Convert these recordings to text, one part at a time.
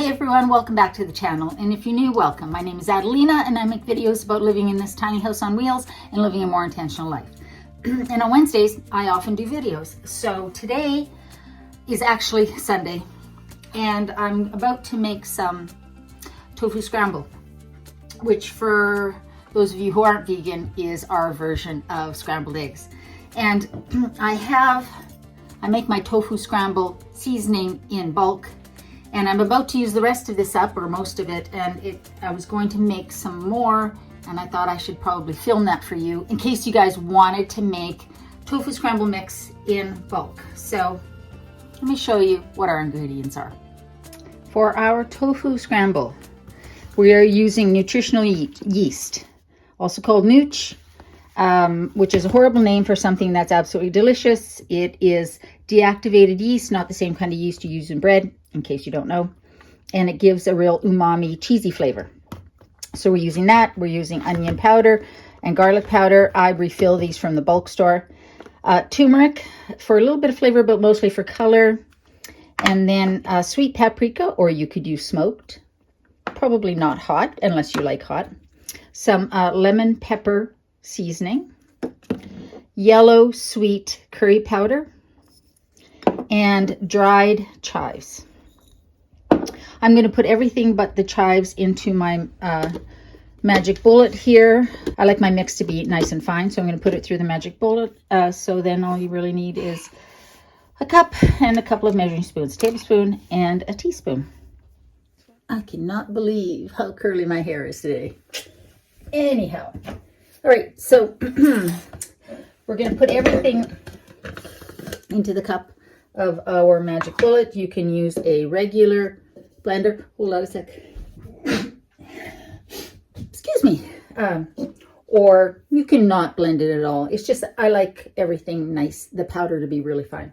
Hey everyone, welcome back to the channel. And if you're new, welcome. My name is Adelina and I make videos about living in this tiny house on wheels and living a more intentional life. And on Wednesdays, I often do videos. So today is actually Sunday and I'm about to make some tofu scramble, which for those of you who aren't vegan is our version of scrambled eggs. And I make my tofu scramble seasoning in bulk. And I'm about to use the rest of this up, or most of it, and I was going to make some more, and I thought I should probably film that for you in case you guys wanted to make tofu scramble mix in bulk. So let me show you what our ingredients are. For our tofu scramble, we are using nutritional yeast, also called nooch, which is a horrible name for something that's absolutely delicious. It is deactivated yeast, not the same kind of yeast you use in bread, in case you don't know, and it gives a real umami, cheesy flavor. So we're using that. We're using onion powder and garlic powder. I refill these from the bulk store. Turmeric for a little bit of flavor, but mostly for color. And then sweet paprika, or you could use smoked. Probably not hot, unless you like hot. Some lemon pepper seasoning. Yellow sweet curry powder. And dried chives. I'm going to put everything but the chives into my magic bullet here. I like my mix to be nice and fine, so I'm going to put it through the magic bullet. So then all you really need is a cup and a couple of measuring spoons, a tablespoon and a teaspoon. I cannot believe how curly my hair is today. Anyhow, all right, so we're going to put everything into the cup of our magic bullet. You can use a regular blender. Hold on a sec. Excuse me. Or you can not blend it at all. It's just I like everything nice, the powder to be really fine.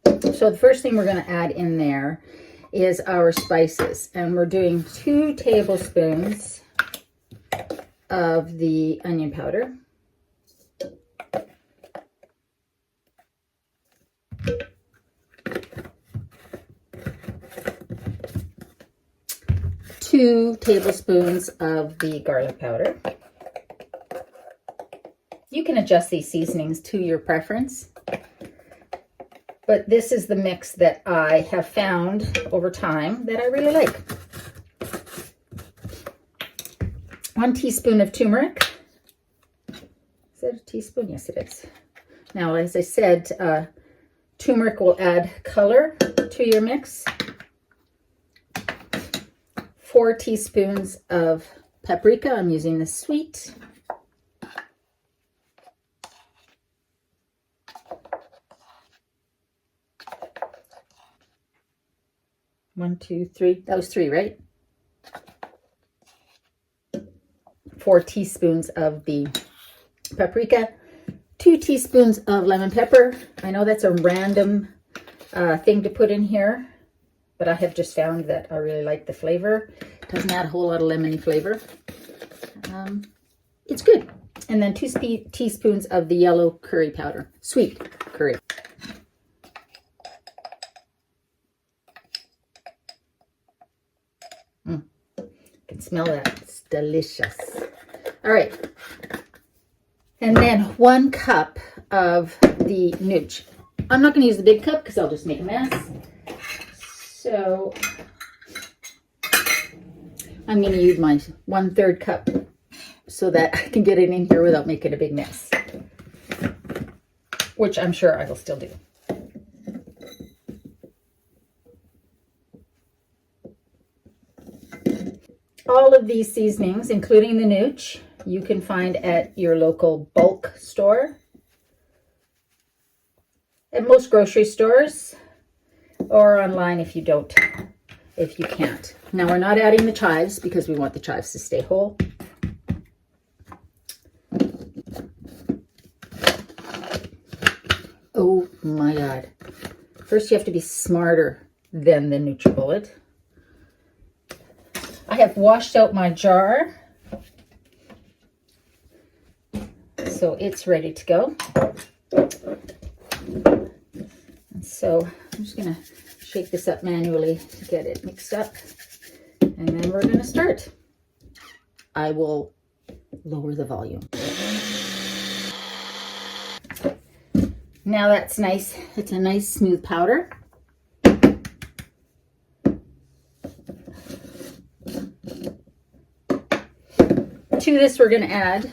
So the first thing we're going to add in there is our spices. And we're doing 2 tablespoons of the onion powder. Two tablespoons of the garlic powder. You can adjust these seasonings to your preference, but this is the mix that I have found over time that I really like. 1 teaspoon of turmeric. Is that a teaspoon? Yes, it is. Now, as I said, turmeric will add color to your mix. 4 teaspoons of paprika. I'm using the sweet. One, two, three. That was 3, right? 4 teaspoons of the paprika. 2 teaspoons of lemon pepper. I know that's a random thing to put in here, but I have just found that I really like the flavor. It doesn't add a whole lot of lemony flavor. It's good. And then 2 teaspoons of the yellow curry powder, sweet curry. I can smell that. It's delicious. All right. And then 1 cup of the nooch. I'm not going to use the big cup because I'll just make a mess. So I'm going to use my 1/3 cup so that I can get it in here without making a big mess, which I'm sure I will still do. All of these seasonings, including the nooch, you can find at your local bulk store, at most grocery stores, or online if you can't. Now we're not adding the chives because we want the chives to stay whole. Oh my God. First you have to be smarter than the NutriBullet. I have washed out my jar, so it's ready to go. And so I'm just going to shake this up manually to get it mixed up. And then we're going to start. I will lower the volume. Now that's nice. It's a nice smooth powder. To this, we're going to add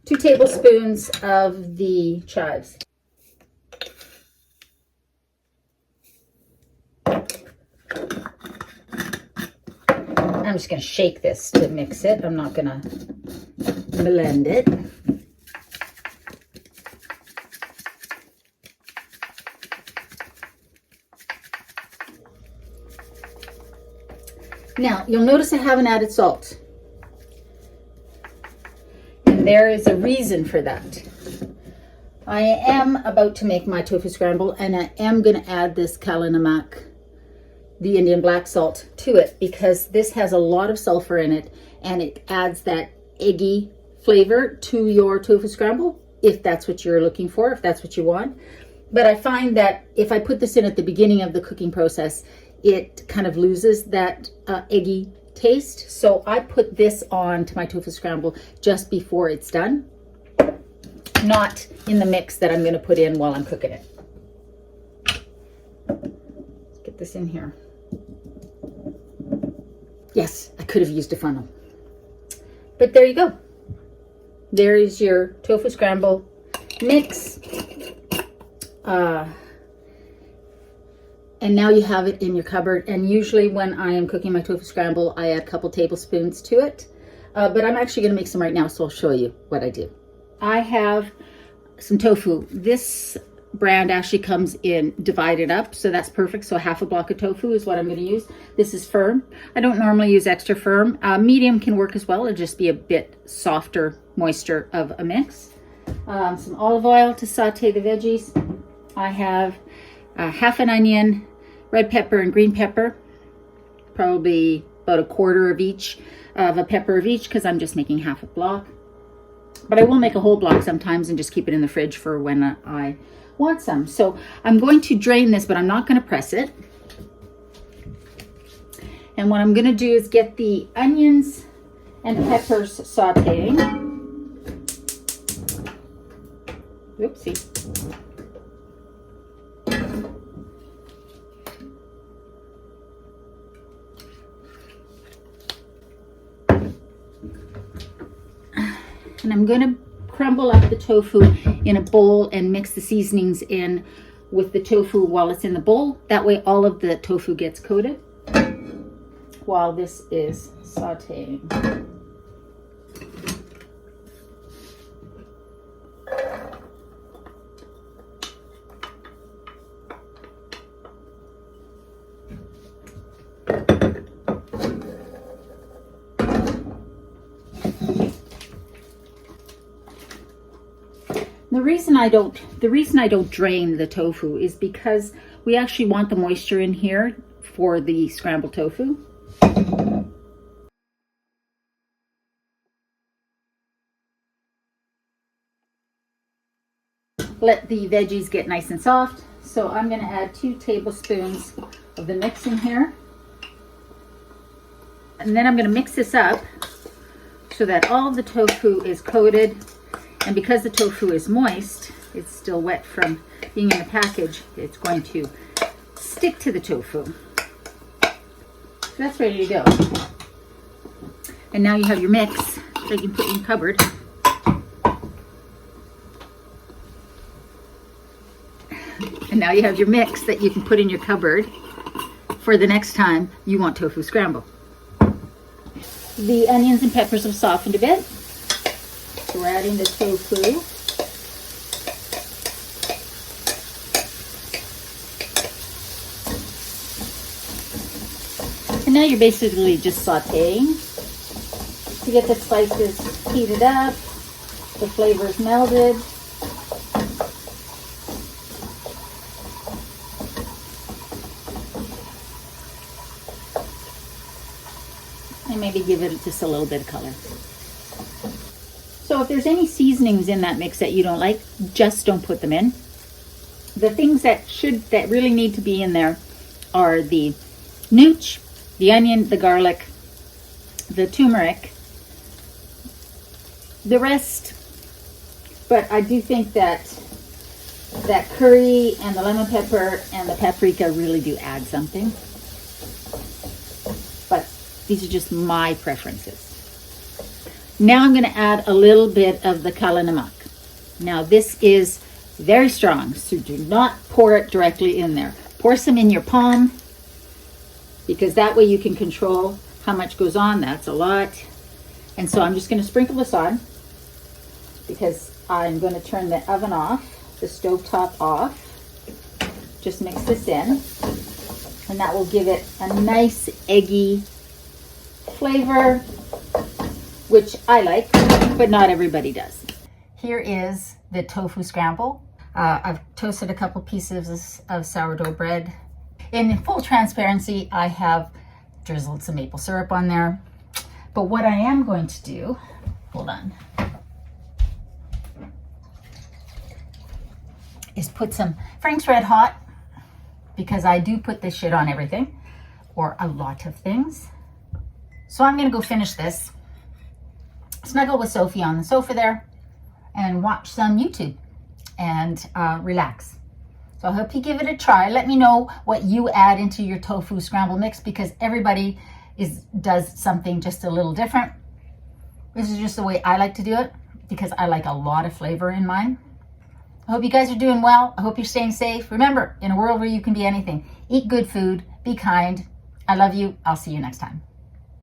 2 tablespoons of the chives. I'm just going to shake this to mix it. I'm not going to blend it. Now, you'll notice I haven't added salt. And there is a reason for that. I am about to make my tofu scramble, and I am going to add this Kala Namak, the Indian black salt, to it, because this has a lot of sulfur in it, and it adds that eggy flavor to your tofu scramble, if that's what you're looking for, if that's what you want. But I find that if I put this in at the beginning of the cooking process, it kind of loses that eggy taste. So I put this on to my tofu scramble just before it's done, not in the mix that I'm going to put in while I'm cooking it. Let's get this in here. Yes, I could have used a funnel. But there you go. There is your tofu scramble mix. And now you have it in your cupboard. And usually when I am cooking my tofu scramble, I add a couple tablespoons to it. But I'm actually going to make some right now, so I'll show you what I do. I have some tofu. This brand actually comes in divided up, so that's perfect. So half a block of tofu is what I'm going to use. This is firm. I don't normally use extra firm. Medium can work as well. It'll just be a bit softer, moisture of a mix. Some olive oil to saute the veggies. I have half an onion, red pepper and green pepper, probably about a quarter of each, of a pepper of each, because I'm just making half a block. But I will make a whole block sometimes and just keep it in the fridge for when I want some. So I'm going to drain this, but I'm not going to press it. And what I'm going to do is get the onions and peppers sauteing. Oopsie. And I'm going to crumble up the tofu in a bowl and mix the seasonings in with the tofu while it's in the bowl. That way all of the tofu gets coated while this is sauteing. The reason I don't drain the tofu is because we actually want the moisture in here for the scrambled tofu. Let the veggies get nice and soft. So I'm going to add 2 tablespoons of the mix in here. And then I'm going to mix this up so that all of the tofu is coated. And because the tofu is moist, it's still wet from being in the package, it's going to stick to the tofu. So that's ready to go. And now you have your mix that you can put in your cupboard. And now you have your mix that you can put in your cupboard for the next time you want tofu scramble. The onions and peppers have softened a bit. So we're adding the tofu. And now you're basically just sauteing to get the spices heated up, the flavors melded. And maybe give it just a little bit of color. So if there's any seasonings in that mix that you don't like, just don't put them in. The things that really need to be in there are the nooch, the onion, the garlic, the turmeric, the rest. But I do think that curry and the lemon pepper and the paprika really do add something. But these are just my preferences. Now I'm going to add a little bit of the Kala Namak. Now this is very strong, so do not pour it directly in there. Pour some in your palm, because that way you can control how much goes on. That's a lot. And so I'm just going to sprinkle this on, because I'm going to turn the oven off, the stovetop off. Just mix this in, and that will give it a nice eggy flavor, which I like, but not everybody does. Here is the tofu scramble. I've toasted a couple pieces of sourdough bread. In full transparency, I have drizzled some maple syrup on there. But what I am going to do, hold on, is put some Frank's Red Hot, because I do put this shit on everything, or a lot of things. So I'm gonna go finish this, snuggle with Sophie on the sofa there, and watch some YouTube and relax. So I hope you give it a try. Let me know what you add into your tofu scramble mix, because everybody does something just a little different. This is just the way I like to do it, because I like a lot of flavor in mine. I hope you guys are doing well. I hope you're staying safe. Remember, in a world where you can be anything, eat good food, be kind. I love you. I'll see you next time.